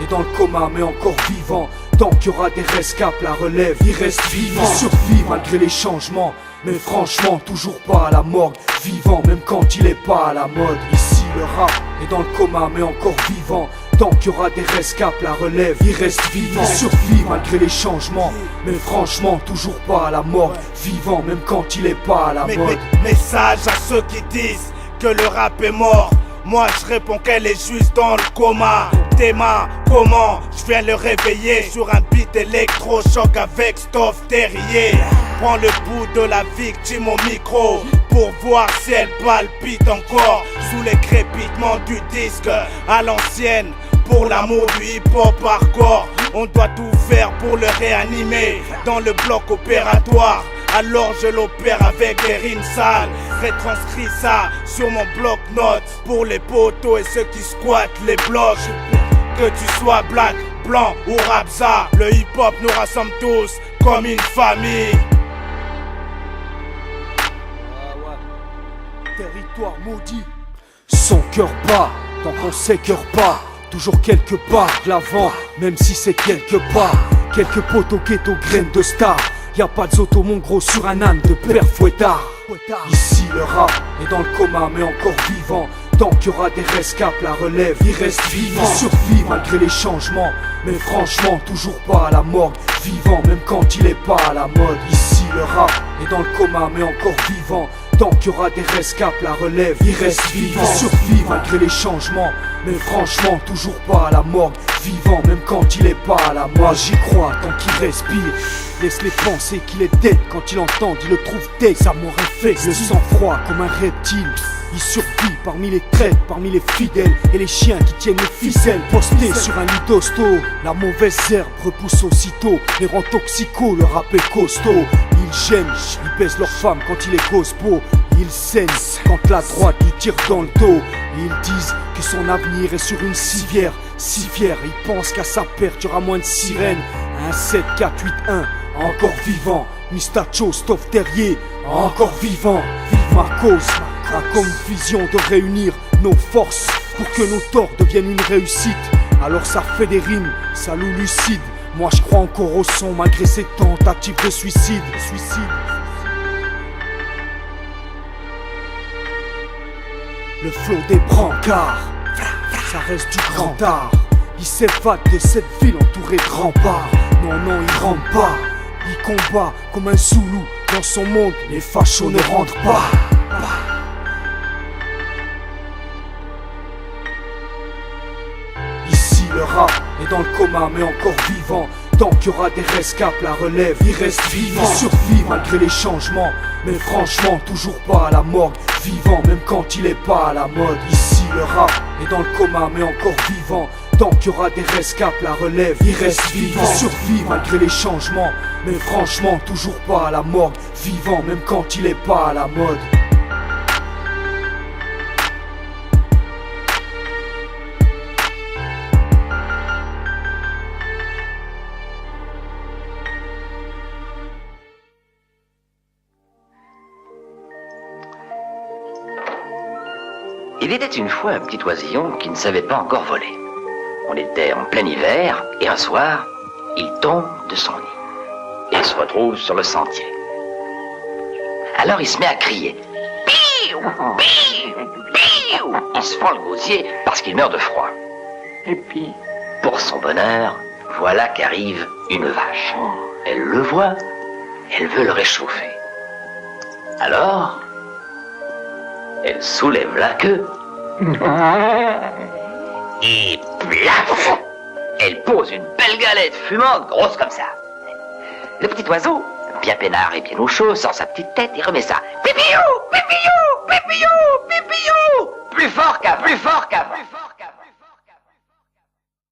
est dans le coma mais encore vivant. Tant qu'il y aura des rescapes, la relève, il reste vivant. Il survit malgré les changements, mais franchement toujours pas à la morgue. Vivant même quand il est pas à la mode. Ici le rap est dans le coma mais encore vivant. Tant qu'il y aura des rescapes, la relève, il reste vivant. Il survit malgré les changements, mais franchement toujours pas à la morgue. Vivant même quand il est pas à la mode. Message à ceux qui disent que le rap est mort. Moi je réponds qu'elle est juste dans le coma. Tes mains, comment je viens le réveiller sur un beat électrochoc avec Stoff Terrier. Prends le bout de la victime au micro pour voir si elle palpite encore sous les crépitements du disque à l'ancienne. Pour l'amour du hip-hop hardcore, on doit tout faire pour le réanimer dans le bloc opératoire. Alors je l'opère avec des rimes sales. Retranscris ça sur mon bloc-notes pour les potos et ceux qui squattent les blocs. Que tu sois black, blanc ou rapza, le hip-hop nous rassemble tous comme une famille. Territoire maudit, son cœur bat, tant qu'on s'écœure pas. Toujours quelque part de l'avant, même si c'est quelque part. Quelques poteaux ghetto graines de star. Y'a pas de zoto mon gros sur un âne de père fouettard. Ici le rap est dans le coma mais encore vivant. Tant qu'il y aura des rescapes, la relève, il reste vivant. Il survit malgré les changements, mais franchement toujours pas à la morgue. Vivant même quand il est pas à la mode. Ici le rap est dans le coma mais encore vivant. Tant qu'il y aura des rescapes, la relève, il reste vivant. Il survit malgré les changements, mais franchement toujours pas à la morgue. Vivant même quand il est pas à la mode. J'y crois tant qu'il respire. Laisse-les penser qu'il est dead. Quand il entend, il le trouve dead. Ça m'aurait fait le sang froid comme un reptile. Il survit parmi les traîtres, parmi les fidèles et les chiens qui tiennent les ficelles. Posté sur un lit d'hosto, la mauvaise herbe repousse aussitôt. Les rangs toxicaux, le rap est costaud. Ils gênent, ils baissent leurs femmes quand il est gospo. Ils saignent quand la droite lui tire dans le dos. Ils disent que son avenir est sur une civière. Si fier, il pense qu'à sa perte il y aura moins de sirènes. 1, 7, 4, 8, 1, encore vivant. Mistacho, Stoff Terrier, encore vivant. Vive ma cause, a comme vision de réunir nos forces pour que nos torts deviennent une réussite. Alors ça fait des rimes, ça nous lucide. Moi je crois encore au son malgré ces tentatives de suicide. Le flot des brancards, ça reste du grand art. Il s'évade de cette ville entourée de remparts. Non, non, il rentre pas. Il combat comme un Zoulou. Dans son monde, les fachos ne rentrent pas. Ici le rap est dans le coma mais encore vivant. Tant qu'il y aura des rescapes, la relève, il reste vivant. Il survit malgré les changements, mais franchement toujours pas à la morgue. Vivant même quand il est pas à la mode. Ici le rap est dans le coma mais encore vivant. Tant qu'il y aura des rescapes, la relève, il reste vivant. Il survit malgré les changements, mais franchement toujours pas à la morgue. Vivant même quand il est pas à la mode. Il était une fois un petit oisillon qui ne savait pas encore voler. On était en plein hiver et un soir, il tombe de son nid et se retrouve sur le sentier. Alors il se met à crier. Piou, piou, piou. Il se fend le gosier parce qu'il meurt de froid. Et puis, pour son bonheur, voilà qu'arrive une vache. Elle le voit, elle veut le réchauffer. Alors, elle soulève la queue et plaf, elle pose une belle galette fumante grosse comme ça. Le petit oiseau, bien peinard et bien au chaud, sort sa petite tête et remet ça. Pipillou, pipillou, pipillou, pipillou. Plus fort qu'un, plus fort qu'un, plus fort.